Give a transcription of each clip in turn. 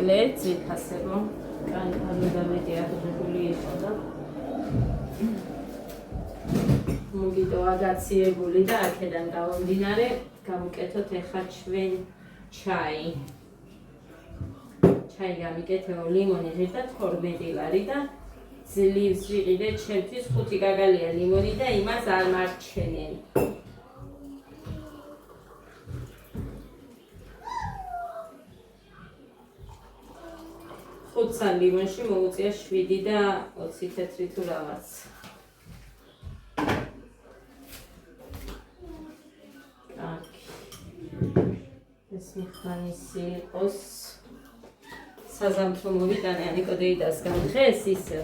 მოკლედ ძვირფასებო. კანკანი მეტი აღებული იყო და მოგიტოვა გაციებული და აქედან გამომდინარე გავუკეთოთ ეხლა ჩვენ ჩაი. ჩაი გამიკეთეო ლიმონი ღირდა 12 ლარი და ძლივს ვიყიდე ჩემთვის 5 გაგალია ლიმონი და იმას არ მარჩენენ. ხუთსან ლიმონში მოუწია 7 და 20 თეთრი თუ რაღაც. ეს მიხანისი იყოს საზამთრო მოვიტანე ანიკოდეიდასგან დღეს ისე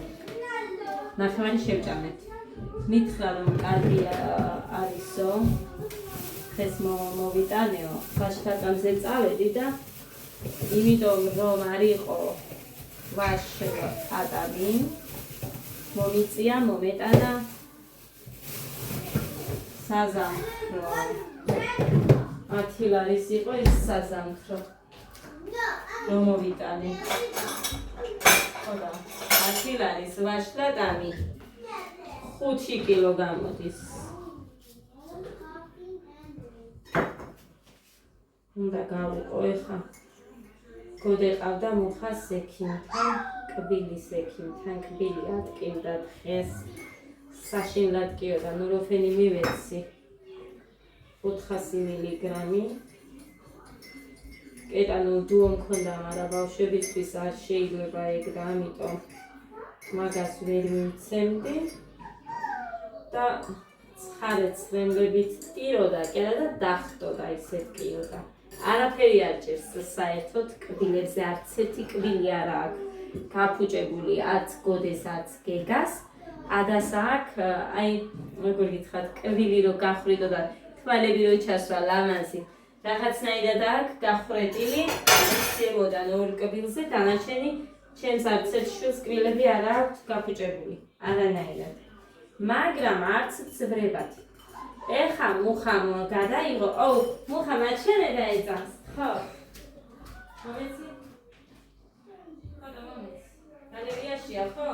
ნახევარი შევჭამეთ. მითხრა რომ კარგია არისო დღეს მოვიტანეო ვაშთაკამზე წავედი და იმიტომ რომ არ იყო ვაშ ადამი მომიწია მომეტანა საზამთრო 10 ლარის იყო ის საზამთრო რომ მოვიტანე. ხოდა 10 ლარის ვაშლატამი 5 კილო გამოდის. უნდა გავიყო ეხა. გოდეყავდა მუხას ექიმთან, კბილის ექიმთან, კბილი ატკივდა დღეს. საშინლად კიოდა ნუროფენი მივეცი 400 მილიგრამი. კეტანოლ დუო მქონდა, მაგრამ ბავშვებისთვის არ შეიძლება ეგ და ამიტომ მაგას ვერ მივცემდი და ცხარე ცრემლებით ტიროდა კერა და დახტოდა ისეთ კიოდა. არაფერი არ ჭირს საერთოდ კბილებზე არც ერთი კბილი არ აქვს გაფუჭებული არც გოდეს არც გეგას. ადასა აქვს აი როგორ გითხრათ კბილი რო გახრიდო და თვალები რო ჩასვა ლამაზი. რაღაცნაირად აქვს გახრეტილი ზემოდან ორ კბილზე დანარჩენი ჩემს არც ერთ შვილს კბილები არ აქვს გაფუჭებული არანაირად. მაგრამ არც ძვრებად. ეხა მუხამ გადაიღო. ოუ, მუხა მაჩვენე დაეძახს. ხო. მომეცი? ხოდა მომეცი. გალერეაშია, ხო?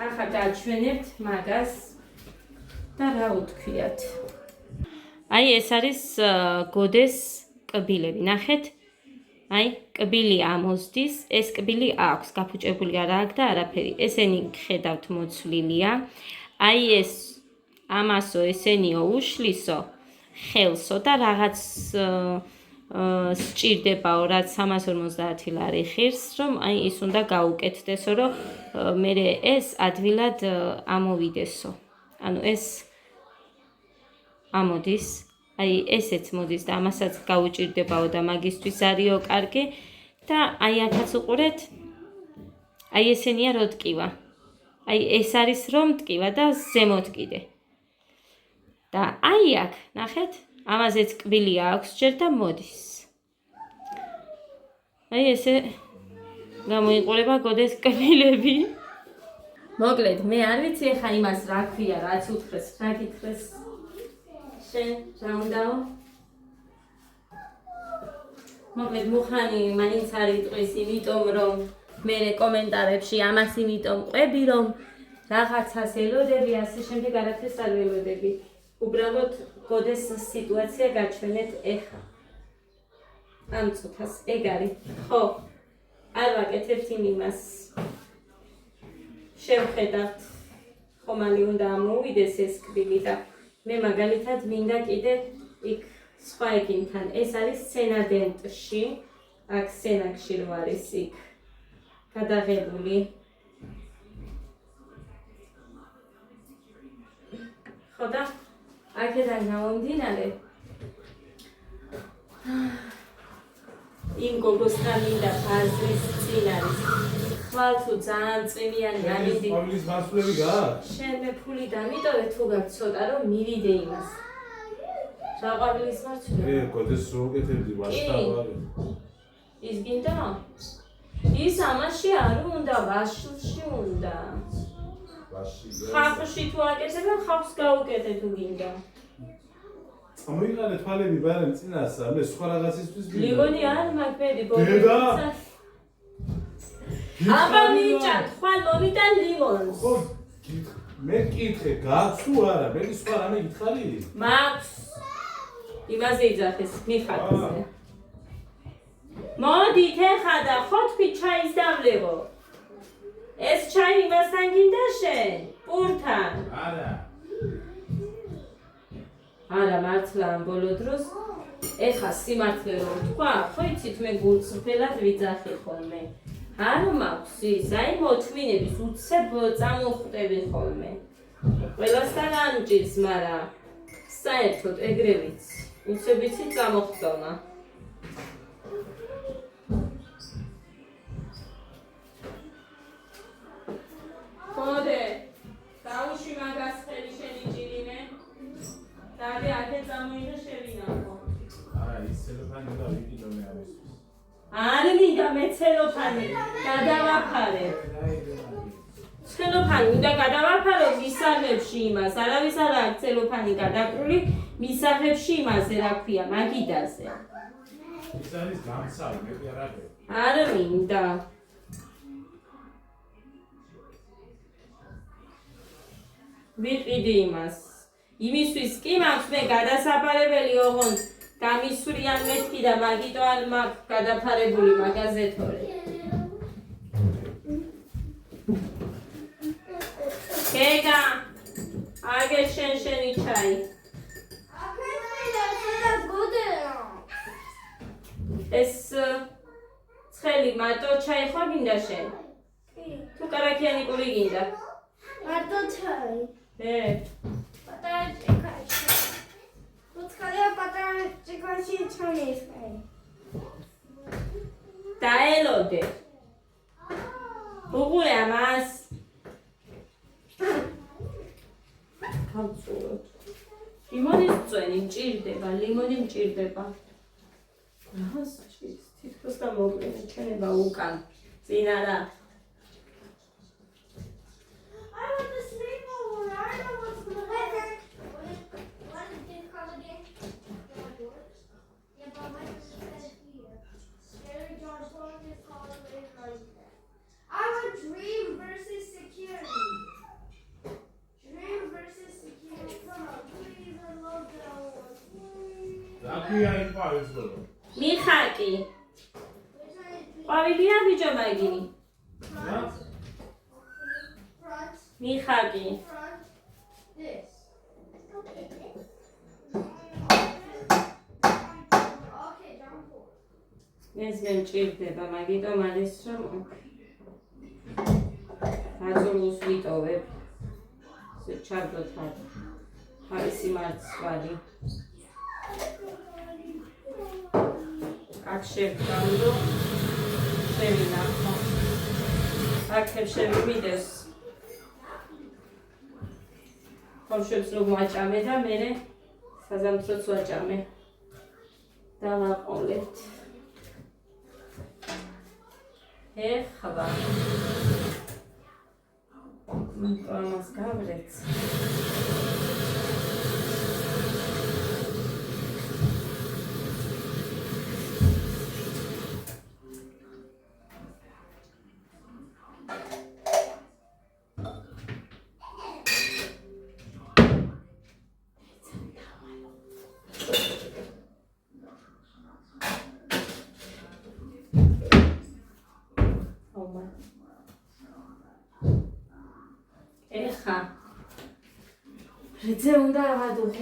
ახლა დაჩვენებთ მაგას და რა ვთქვიათ. აი ეს არის გოდეს კბილები. ნახეთ? აი, კბილი ამოსდის, ეს კბილი აქვს, გაფუჭებული არ აქვს და არაფერი. ესენი ხედავთ მოცვლილია. აი ეს ამასო ესენიო უშლისო ხელსო და რაღაც სჭირდებაო რაც 350 ლარი ხირს, რომ აი ის უნდა გაუკეთდესო, რომ მე ეს ადვილად ამოვიდესო. ანუ ეს ამოდის, აი ესეც მოდის და ამასაც გაუჭირდებაო და მაგისთვის არისო კარგი და აი აქაც უყურეთ. აი ესენია რო ტკივა. აი ეს არის რომ ტკივა და ზემოთ კიდე. და აი აქ, ნახეთ, ამაზეც კბილი აქვს ჯერ და მოდის. აი ესე გამოიყურება გოდეს კბილები. მოკლედ, მე არ ვიცი ეხა იმას რა ქვია, რაც უთხრეს, რა გითხრეს. შენ რა უნდაო? მოკლედ, მუხანი მაინც არ იტყვის, იმიტომ რომ მე კომენტარებში ამას იმიტომ ყვები, რომ რაღაცას ელოდები, ასე შემდეგ არაფერს არ ველოდები. უბრალოდ გოდეს სიტუაცია გაჩვენეთ ეხა. ამ წუთას ეგ არის. ხო, არ ვაკეთებთ იმას. შევხედავთ, ხომალი უნდა ამოვიდეს ეს კბილი და მე მაგალითად მინდა კიდე იქ სხვა ექიმთან. ეს არის სენადენტში, აქ სენაკში რო არის იქ გადაღებული. ხო და აქედან გამომდინარე იმ გოგოსთან მინდა ხაზრის წინ არის. ხვალ თუ ძალიან წვიმიანი ამიდი. ფამილიის მასვლები გააქვს? შენ მე ფული დამიტოვე თუ გაქვს ცოტა რომ მივიდე იმას. რა ყვავილის მარცვლები? გოდეს რო უკეთებდი ვაშტავარი. ის გინდა? ის ამაში არ უნდა, ვაშლში უნდა. ხალხში თუ აკეთებენ, ხალხს გაუკეთე თუ გინდა. ამოიყარე თვალები ბარემ წინასა, მე სხვა რაღაცისთვის ლიმონი არ მაგბედი დედა! აბა მიჭა, თვალ მომიტა ლიმონს. ხო, მე კითხე, გაქვს თუ არა? მე სხვა რამე გითხარი? მაქვს. იმაზე იძახეს, მიხარზე. მოდით ეხა და ხოთფი ჩაის დავლევო. ეს ჩაი იმასთან გინდა შენ? პურთან. არა მართლა ამ ბოლო დროს ეხა სიმართლე რომ თქვა, ხო იცით მე გულწრფელად ვიძახი ხოლმე. არა მაქვს ის, აი მოთმინების უცებ წამოვხვდები ხოლმე. ყველასთან არ მჭირს, მაგრამ საერთოდ ეგრე ვიცი. უცებ იცი წამოვხდომა. ხოდე, დაუში მაგას ხელი შენი ჭირიმე. დადე აქეთ წამოიღე შევინახო. არა, ის ცელოფანი და ვიკიდო მე არის. არ მინდა მე ცელოფანი, გადავაფარე. ცელოფანი უნდა გადავაფარო მისაღებში იმას, არავის არ აქვს ცელოფანი გადაკრული, მისაღებში იმაზე რა ქვია, მაგიდაზე. ის არის გამცავი, მე კი არ აღე. არ მინდა. ვიყიდი იმას. იმისთვის კი მაქვს მე გადასაფარებელი ოღონდ გამისვრიან მეთქი და მაგიტო არ მაქვს გადაფარებული მაგაზე თორე. გეგა, აგე შენი ჩაი. ეს ცხელი მარტო ჩაი ხო გინდა შენ? თუ კარაქიანი კური გინდა? მარტო ჩაი. პატარა ჭიქაში. უცხალია პატარა ჭიქაში ჩამისხე. დაელოდე. უღუე მას. გავწუროთ. ლიმონის წვენი მჭირდება, ლიმონი მჭირდება. რას ჭირს? თითქოს და მოკლინე, ჩენება უკან. წინ არა. მიხაკი. ყვავილია ბიჭო მაგინი. მიხაკი. ეს მე მჭირდება, მაგიტომ არის რომ აზულს ვიტოვებ. ჩარდოთ თავისი მარცვალი. აქ შევდამდო, შევინახო. აქ შევიმიდეს. ხავშებს რომ ვაჭამე და მერე საზამთროც ვაჭამე. დავაყოლეთ. ეხლა. ამას გავრეც. ეხა რიძე უნდა ავადოთ.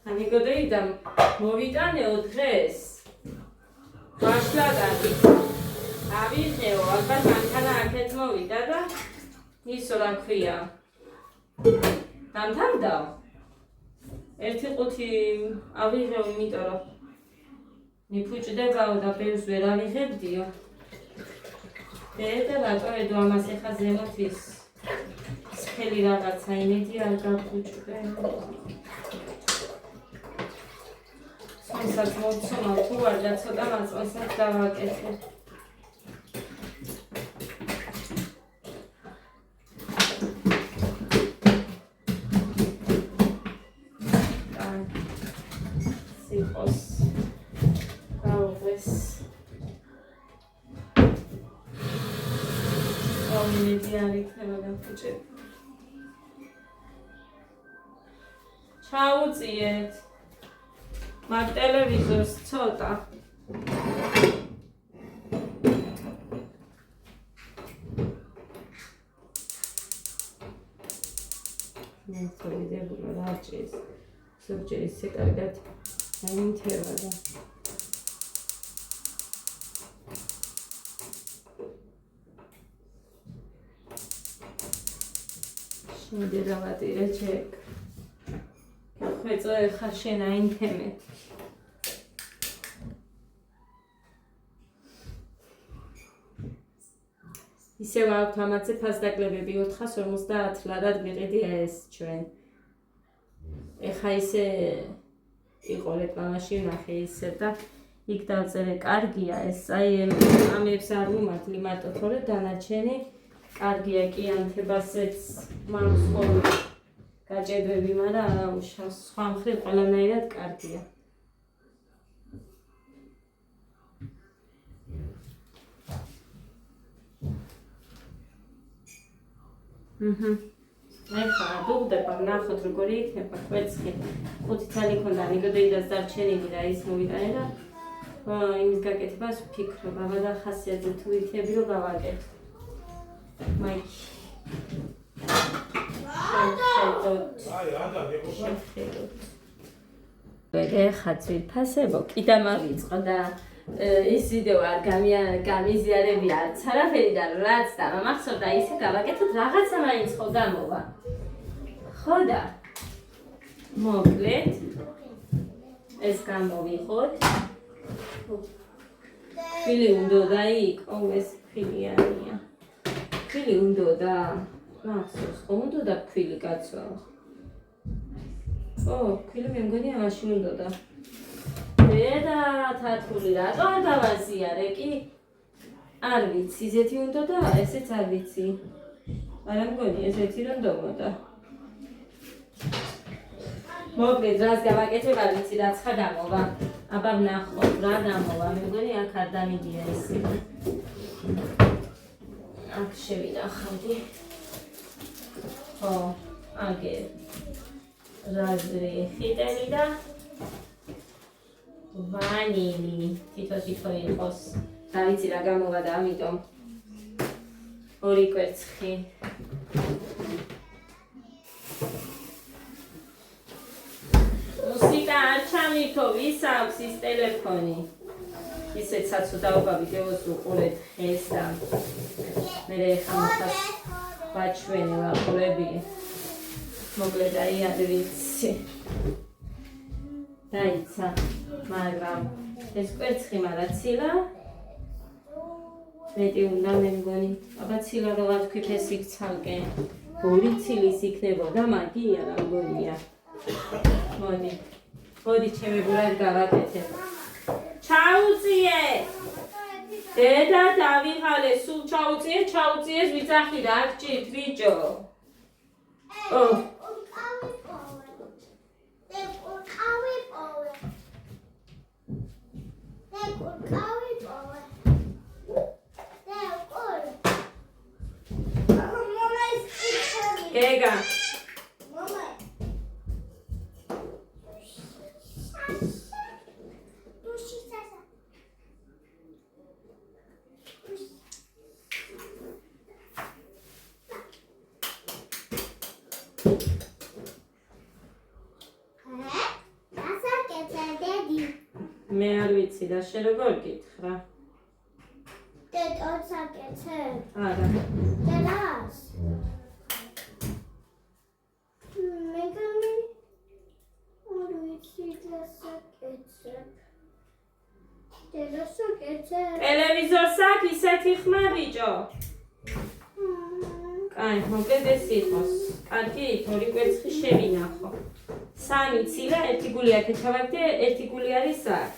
ანიგოდეიდან მოვიტანეო დღეს მაშლაგანი ავიღეო, ალბათ მანქანა აქეთ მოვიდა და ისო რა ქვია დამთავრდაო. ერთი ყუთი ავიღეო, იმიტომ რომ მიფუჭდებაო და ბევრს ვერ ავიღებდიო. და რატო ედო ამას ეხა ზემოთ ის სქელი რაღაცა იმედი არ გაფუჭდე. მოცმენსაც მოცომა თუ არ და ცოტა მაწვენსაც დავაკეთე. სიყოს გავუღეს. აუმინეთი არ იქნება გაფუჭები. ჩაუწიეთ. მაგ ტელევიზორს ცოტა. მეთოიდებულა რაჭის. ზოგჯერ ისე კარგად აიმთევა და შემოდი დავატირე ჩეკ. ხეწო ხა შენ აინთემე. ისევ აქვთ ამაზე ფასდაკლებები 450 ლადად მიყიდია ეს ჩვენ. ეხა ისე იყო რეკლამაში ნახე ისე და იქ დავწერე კარგია ეს აი ამებს არ უმართლი მარტო თორე დანარჩენი კარგია კი ანთებასეც მაქვს ხოლმე გაჭედვები, მაგრამ არა უშავს სხვა მხრივ ყველანაირად კარგია. ეხლა დუღდება, ნახოთ როგორი იქნება კვერცხი. 5 წელი ქონდა ნიგოდეიდას დარჩენილი და ის მოვიტანე და იმის გაკეთებას ვფიქრობ, აბა და ხასიათზე თუ იქნები რომ გავაკეთო. მაიქ. ეხლა ძვირფასებო, კიდე მავიწყო და ის ვიდეო არ გამიზიარები არც არაფერი და რაც და მახსოვდა ისე გავაკეთოთ რაღაცა მაინც ხო გამოვა. ხო და მოკლედ ეს გამოვიხოთ. ფილი უნდა და იყო ეს ფილიანია. ფილი უნდა და მახსოვს ხო უნდა და ფილი კაცო. ო, ფილი მე მგონია მაშინ უნდა და და თათული რატო არ გავაზიარე კი? არ ვიცი, ზეთი უნდა და ესეც არ ვიცი. არა მგონია ზეთი რომ დომოდა. მოკლედ რას გავაკეთებ არ ვიცი რაც ხა გამოვა. აბა ვნახოთ რა გამოვა. მე მგონი აქ არ დამიდია ესე. აქ შევინახავდი. ხო, აგერ. რაზრი ხიტელი და ვანილი თითო იყოს. რა ვიცი რა გამოვა და ამიტომ ორი კვერცხი. მუსიკა არ ჩამითო, ვის აქვს ის ტელეფონი? ისეც საცუდაობა ვიდეოს უყურეთ დღეს და მე ეხლა მოხას ვაჩვენე ვაყურები. მოკლედ აი არ ვიცი. დაიცა, მაგრამ ეს კვერცხი მარა ცილა მეტი უნდა მე მგონი. აბა ცილა რო ვათქვით იქ ცალკე 2 ცილის იქნებოდა, მაგია რა მგონია. მოდი ჩემებურად გავაკეთებ. ჩაუწიე! დედა დავიღალე, სულ ჩაუწიეს ვიძახი რა გჭირთ ბიჭო. Gega. მე არ ვიცი და შენ როგორ გითხრა? დედაც აკეთებ? არა. დედას? მე გამი არ ვიცი დასაკეთებ. დედას აკეთებ? ტელევიზორს აქ ისეთი ხმა ბიჭო. კაი, მოკლედ ეს იყოს. კარგი, 2 კვერცხი შევინახო. 3 ცილა, 1 გული აქეთ ჩავაგდე, 1 გული არის აქ.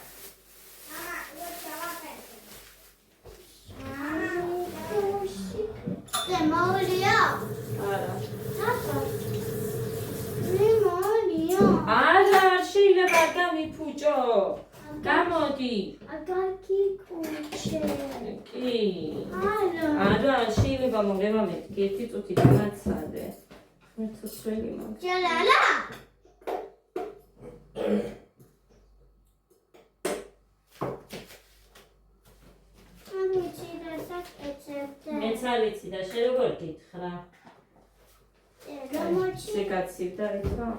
მოლია. არა. თათო. მოლია. არა, შეიძლება არ გამიფუჭო. გამოდი. აგარკი კუჩე. კი. არა. არა, შეიძლება მოგება მეთქი, 1 წუთი დამაცადე. მე თუ სველი მაქვს. ჯალალა. ამიცი და საკეთებდა. მეც არ ვიცი და შენ როგორ გითხრა? გამოჩი. შე გაცივდა ითო?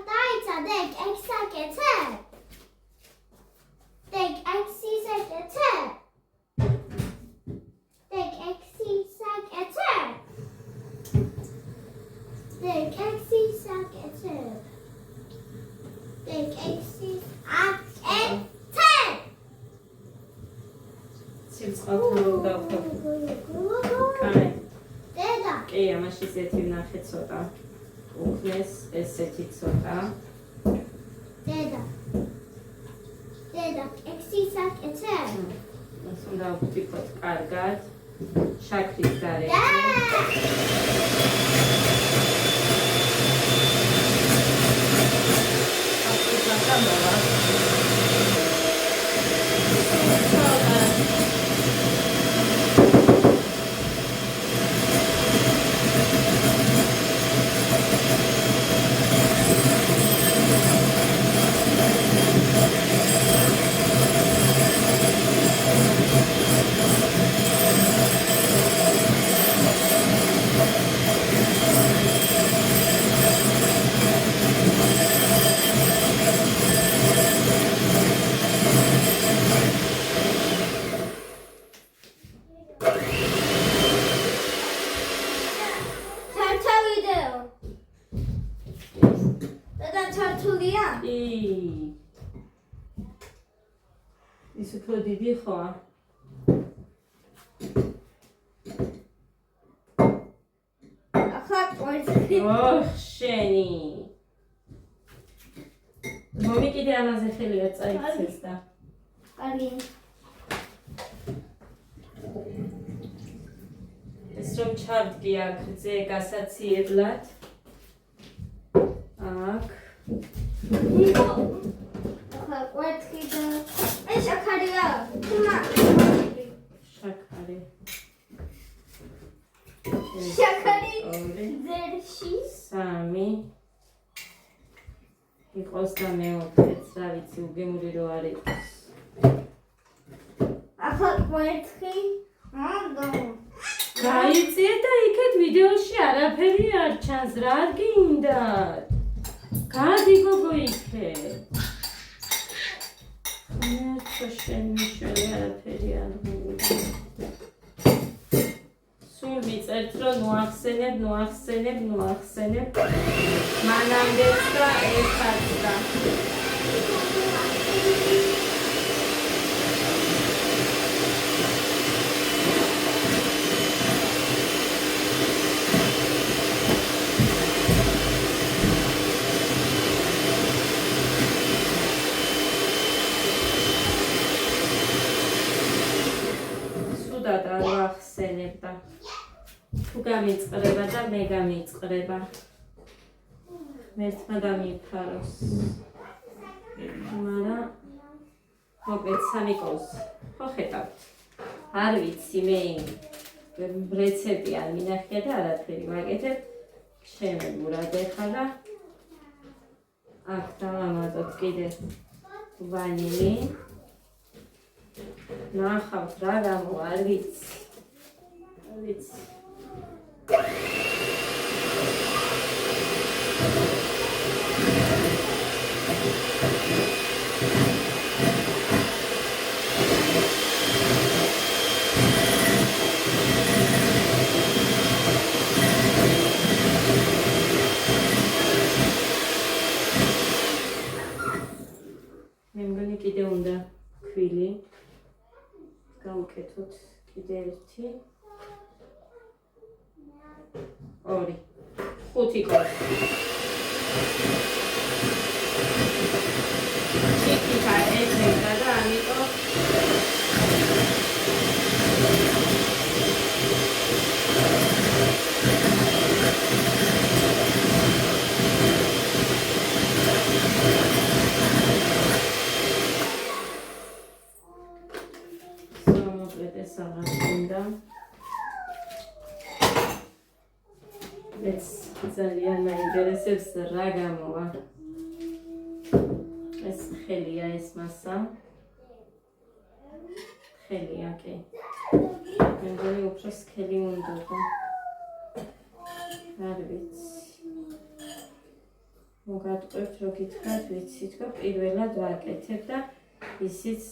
დაიცა დეკ ექსაკეთე. დეკ ექსისაკეთე. დეკ ექსისაკეთე. დეკ ექსისაკეთე. დეკ ექსისაკეთე. სიცხავთან დავხო. კაი. დედა. კი, ამაში ესეთი ვნახე ცოტა. უხნეს ესეთი ცოტა. დედა. დედა, ექსისაკეთე. მას უნდა ვფიქროთ კარგად. შაქრის გარეშე. ჩარჩა ვიდეო. დედა ჩართულია? კი. ის უფრო დიდი ხოა? ახლა ყვერცხი. ოხ, შენი. მომი კიდე ამაზე ხელი არ წაიქცეს და. კარგი. ეს რომ ჩავდგი აქ ზე გასაციებლად. აქ. ახლა ყვერცხი და ეს შაქარია. თუმა. შაქარი. შაქარი. ორი, ზერში. 3. იყოს და მეოთხეც, რა ვიცი, უგემური რო არ იყოს. ახლა ყვერცხი. და გაიწიე და იქეთ ვიდეოში არაფერი არ ჩანს, რა არ გინდათ? გადი გოგო იქეთ. მე შენ მიშველი არაფერი არ გინდა. სულ მიწერთ რომ ნუახსენებ. მანამდეც და ერთად და. სუდად არ ვახსენებ და თუ გამიწყრება და მე გამიწყრება. მერთმა დამიფაროს. მაგრამ მოკლედ სამიკოს ხო ხედავთ. არ ვიცი მე რეცეპტი არ მინახია და არაფერი ვაკეთებ. შემეგურად ეხლა და აქ დავამატოთ კიდე ვანილი. ნახავთ რა გამო არ ვიცი. მე მგონი კიდე უნდა ქვილი გავუკეთოთ კიდე ერთი 2 5 კორი ჩიქიქა ეძებდა და ამიტომ ძალიან მაინტერესებს რა გამოვა. ეს ხელია ეს მასა. ხელია კი. მე მგონი უფრო სქელი უნდა. არ ვიცი. მოგატყუებთ რო გითხრათ, ვიცი თქო პირველად ვაკეთებ და ისიც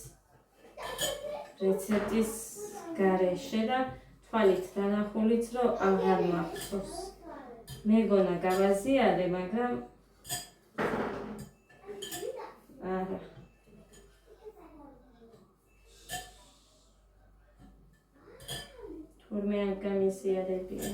რეცეპტის გარეშე და თვალით დანახულიც რო აღარ მახსოვს. მეგონა გავაზიარე, მაგრამ არა. თურმე არ გამიზიარებია.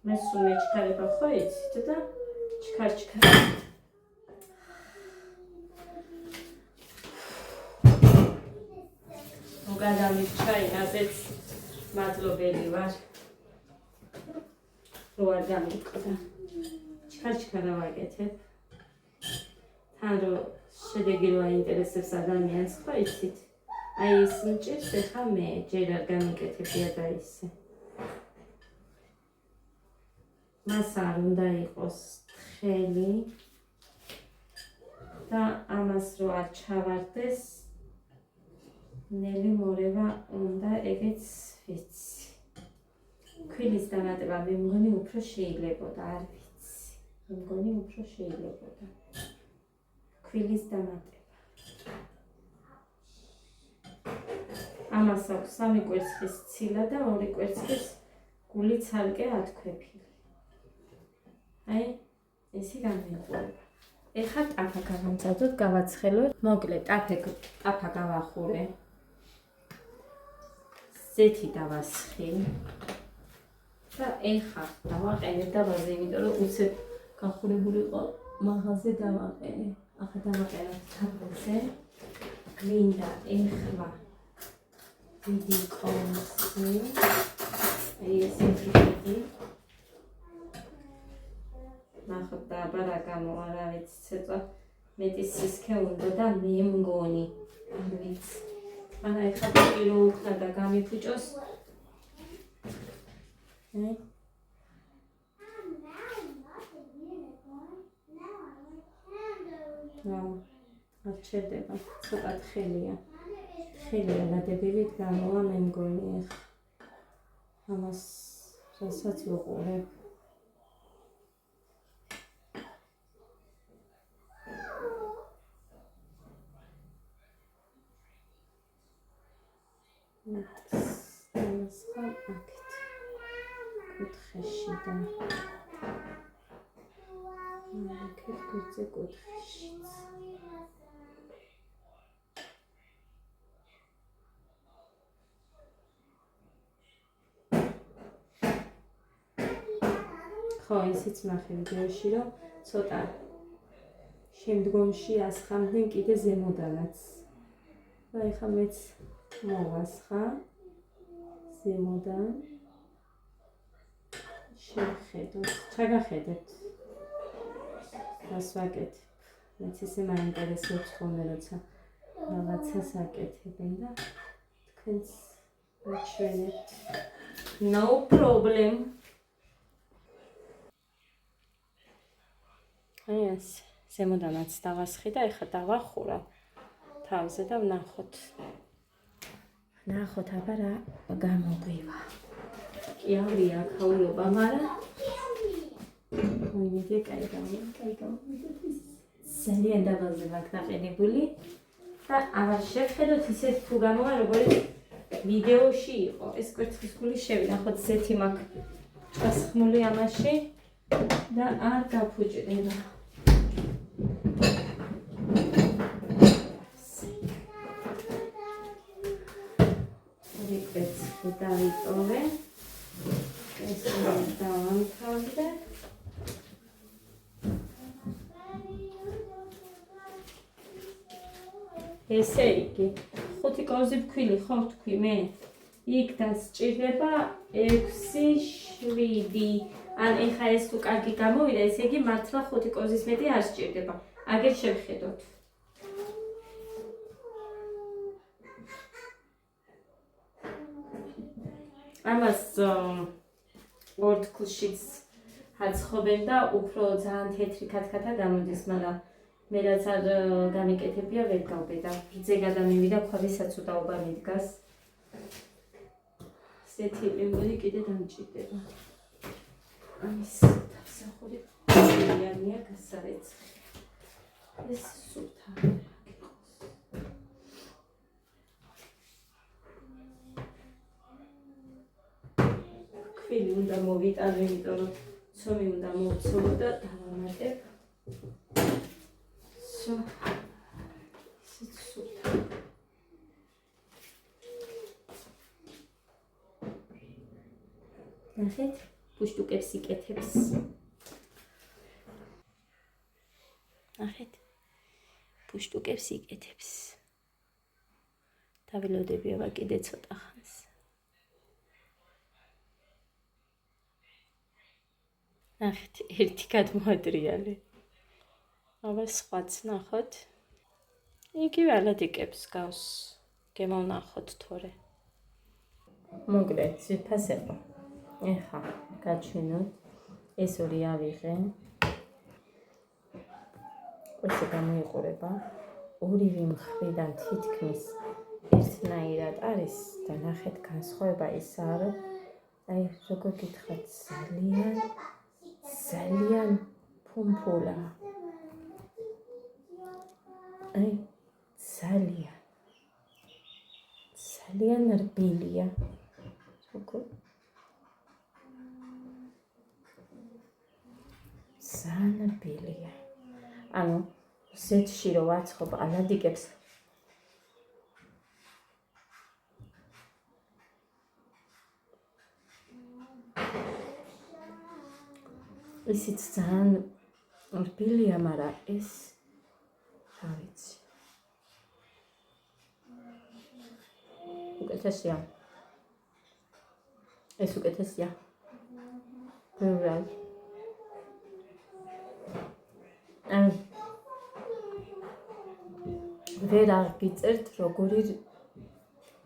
მე სულ მეჩქარება ხო იცით და ჩქარ მოგადამირჩა ინაზეც მადლობელი ვარ რო არ გამიკვდა ჩქარ ვაკეთებ თან რო შედეგი რო აინტერესებს ადამიანს ხო იცით აი ის მჭირს ეხა მე ჯერ არ გამიკეთებია და ისე მას არ უნდა იყოს თხელი და ამას რო არ ჩავარდეს ნელი მორევა უნდა ეგეც ვიცი ქვილის დამატება მე მგონი უფრო შეიძლებოდა არ ვიცი მე მგონი უფრო შეიძლებოდა ქვილის დამატება ამას აქვს 3 კვერცხის ცილა და 2 კვერცხის გული ცალკე ათქვეფილი აი, ესი გამიყვება. ეხლა ტაფა გავამწადოთ, გავაცხელოთ. მოკლედ, ტაფა გავახურე. ზეთი დავასხი. და ეხლა დავაყენებ დაბაზე, იმიტომ რომ უცებ გახურებული იყო მაღაზზე დავაყენე. ახლა დავაყენებ თაფაზე. გვინდა ეხლა დიდი კონსი. აი ესე დიდი ნახოთ და აბარა გამოვა რა ვიცი ცოტა მეტი სისქე უნდა და მე მგონი არ ვიცი ანა ეხლა პირო უხდა და გამიფუჭოს არ ჩერდება ცოტა თხელია ლადებივით გამოვა მე მგონი ეხლა ამას რასაც ვუყურებ ეს აქეთ კუთხეში და აქეთ კუთხეში ხო ისიც ნახე ვიდეოში რომ ცოტა შემდგომში ასხამდნენ კიდე ზემოდანაც და ეხლა მეც მოვასხა ზემოდან შევხედოთ ჩაგახედეთ რას ვაკეთებ მეც ისე მაინტერესებს ხოლმე როცა რაღაცას აკეთებენ და თქვენს აჩვენებთ no problem აი ეს ზემოდანაც დავასხი და ეხლა დავახურა თავზე და ვნახოთ. ნახოთ აბა რა გამოგვივა. კი ავრია ქაულობა, მაგრამ მოიმედე კაი გამოვიდა. ძალიან დაბალზე მაქვს დაყენებული და აღარ შევხედოთ ისეთ თუ გამოვა როგორც ვიდეოში იყო. ეს კვერცხის გული შევინახოთ, ზეთი მაქვს ჩასხმული ამაში და არ გაფუჭდება. კვერცხი დავიტოვე. ეს დავამთავრე. ესე იგი, 5 კოზი ფქვილი ხო ვთქვი მე? იქ დასჭირდება 6, 7. ან ეხა ეს თუ კარგი გამოვიდა, ესე იგი მართლა 5 კოზის მეტი არ სჭირდება. აგერ შევხედოთ. ამას ორ თქლშიც აცხობენ და უფრო ძალიან თეთრი ქათქათა გამოდის, მაგრამ მე რაც არ გამიკეთებია ვერ გავბედა. რძე გადამივიდა, ქვაისაც უდაობა მიდგას. ზეთი პინგვინი კიდე დამჭირდება. ამის დასახურიიანია გასარეცხი. ეს სულთა. ქვილი უნდა მოვიტანო, იმიტომ რომ ცომი უნდა მოვცოლო და დავამატებ. ისეთ სულთა. ნახეთ, ბუშტუკებს იკეთებს. ნახეთ, ბუშტუკებს იკეთებს. დავილოდები აბა კიდე ცოტა ხანს. ნახეთ, ერთი გადმოადრიალე. აბა სხვაც ნახოთ. იგივე ალადიკებს გავს. გემოვნახოთ თორე. მოგლეთ, ძვირფასება. ეხა გაჩვენოთ. ეს ორი ავიღე. კვერცხი გამოიყურება. ორივე მხრიდან თითქმის ერთნაირად არის და ნახეთ განსხვავება ისაა, რომ აი როგორ გითხრათ, ძალიან ფუმფულა. აი ძალიან რბილია. როგორ ძალიან რბილია. ანუ ზეთში რო ვაცხობ ალადიკებს, ისიც ძალიან რბილია, მაგრამ ეს რა ვიცი. უკეთესია. ეს უკეთესია. ბევრად. ვერ არ გიწერთ როგორი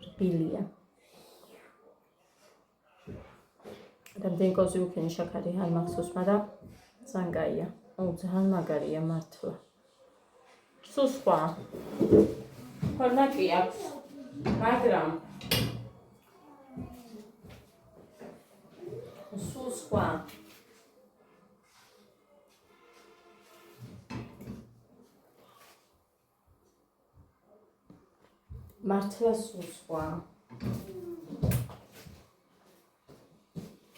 რბილია. რამდენი კოზი უქენი შაქარი არ მახსოვს, მაგრამ ძალიან კაია. ძალიან მაგარია მართლა. სულ სხვა. ფორმატი აქვს, მაგრამ სულ სხვა. მართლა სულ სხვა.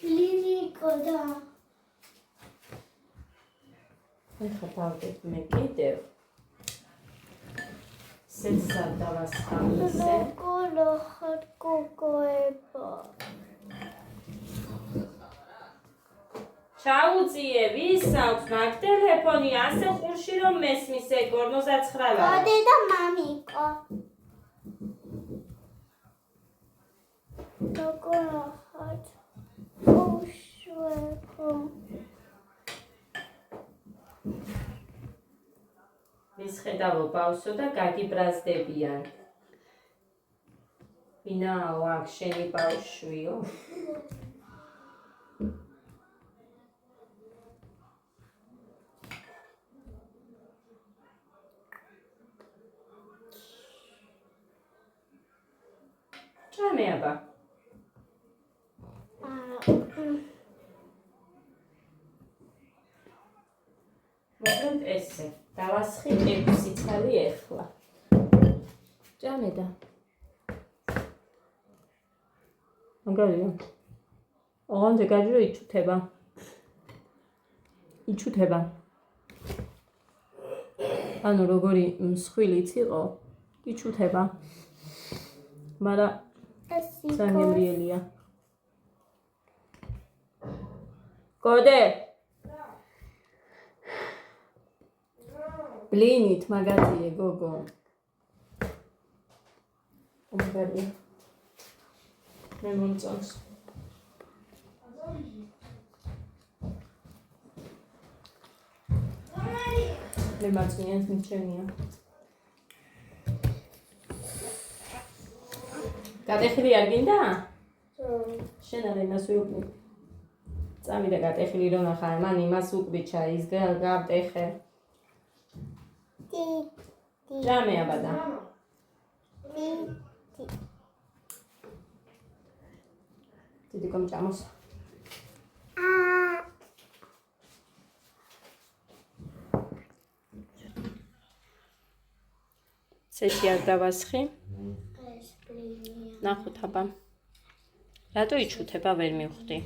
კლინიკოდა. ეხლა დავდებ მე კიდევ. სენსარ დავასხამისე. გოლოხად გოგოება. ჩაუწიე, ვის აქვს მაგ ტელეფონი ასე ხურში რომ მესმის ეგ 59. დადე და მამიკო. გოგოხად. უშუქო. ვის ხედავო ბავშვო და გაგიბრაზდებიან. ვინაო აქ შენი ბავშვიო? ჭამე აბა. მოკლედ ესე. დავასხი 6 ცალი ეხლა. ჭამე და. მაგარია. ოღონდ გაჯრო იჩუთება. იჩუთება. ანუ როგორი მსხვილიც იყო, იჩუთება. მაგრამ ძალიან გემრიელია. გოდე. ბლინით მაგაზია გოგო. მაგარია. მე მომწონს. მე მაწვიან მიჩენია. გადახილი არ გინდა? შენ არ იმას ვიუყმი. წამი და გადახილი რომ ახლა მან იმას უკბიჩა ის გავტეხე. ჭამე აბა და. დიდი კომჭამოს. ცეჩი არ დავასხი. ნახოთ აბა. რატო იჩუთება ვერ მივხვდი.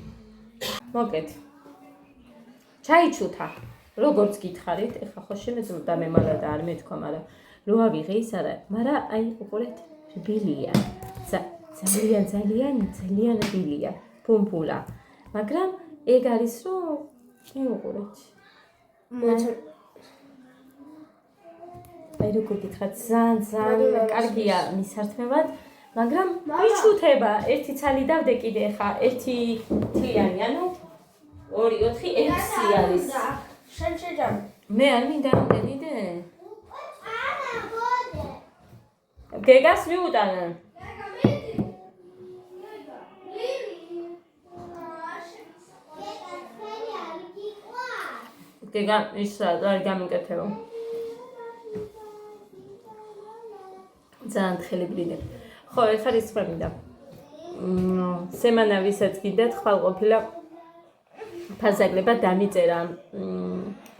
მოგეთ. ჩაიჩუთა. როგორც გითხარით, ეხლა ხო შემეძლო მე მალა და არ მეთქვა, მაგრამ რო ავიღე ის არა, მაგრამ აი უყურეთ, რბილია. ძალიან რბილია. ფუმფულა. მაგრამ ეგ არის რომ მე უყურეთ. აი როგორ გითხრათ, ძალიან კარგია მისართმევად, მაგრამ იჩუთება. ერთი ცალი დავდე კიდე ხა, ერთი თლიანი, ანუ 2, 4, 6 არის. შენ შეჯამე. მე არ მინდა რამდენიდე? გეგას მიუტანა. გეგა ის არ გამიკეთება. ძალიან ხელებრივი. ხო, ეხლა ის რა მინდა. სემანა ვისაც გინდათ, ხვალ ყოფილა ფაზაგლება დამიწერა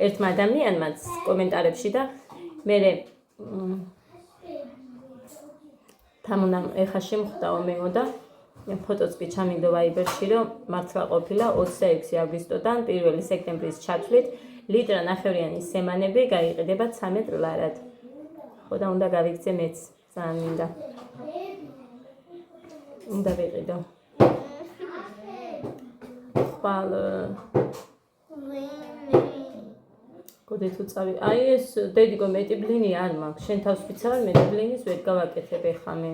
ერთმა ადამიანმაც კომენტარებში და მე თამუნამ ეხლა შემხვდაო მეო და ფოტოც კი ჩამიგდო ვაიბერში რომ მართლა ყოფილა 26 აგვისტოდან 1 სექტემბრის ჩათვლით ლიტრა ნახევრიანი სემანები გაიყიდება 13 ლარად. ხო და უნდა გავიქცე მეც ძალიან მინდა. უნდა ვიყიდო. ხვალ გოდე თუ წავი. აი ეს დედიკო მეტი ბლინი არ მაქვს. შენ თავს ვიცავ მეტი ბლინის ვერ გავაკეთებ ეხლა მე.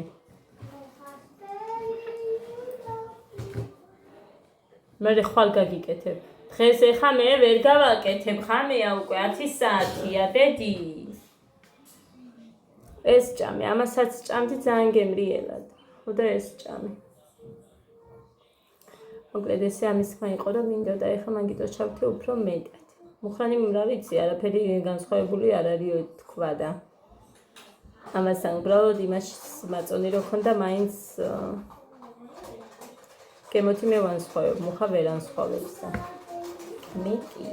მე ხვალ გაგიკეთებ. დღეს ეხლა მე ვერ გავაკეთებ. ხამეა უკვე 10 საათია დედი. ეს ჭამე, ამასაც ჭამდი ძალიან გემრიელად. ხო და ეს ჭამე. მოკლედ ესე ამის ხმა იყო რომ მინდოდა ეხლა მაგიტო ჩავთე უფრო მეტად. მუხრანი რა ვიცი, არაფერი განსხვავებული არ არის თქვა და ამასთან უბრალოდ იმას მაწონი რო ქონდა მაინც გემოთი მე ვანსხვავებ, მუხა ვერ ანსხვავებს და მეტი.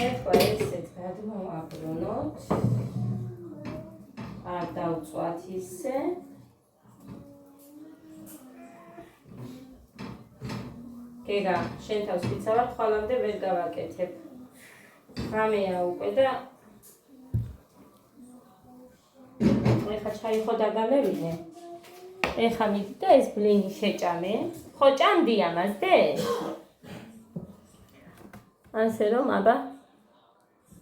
ეხლა ესეთ გადმოვაბრუნოთ. არ დავწვათ ისე. გეგა, შენ თავს ვიცავარ, ხვალამდე ვერ გავაკეთებ. რამეა უკვე და ეხლა ჩაი ხო დაგამევინე. ეხლა მიდი და ეს ბლინი შეჭამე. ხო ჭამდი ამას დე? ასე რომ აბა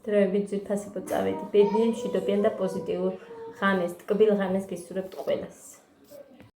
დროებით ძვირფასი წავედი. ბედნიერ მშვიდობიან და პოზიტიურ ღამეს, ტკბილ ღამეს გისურვებთ ყველას.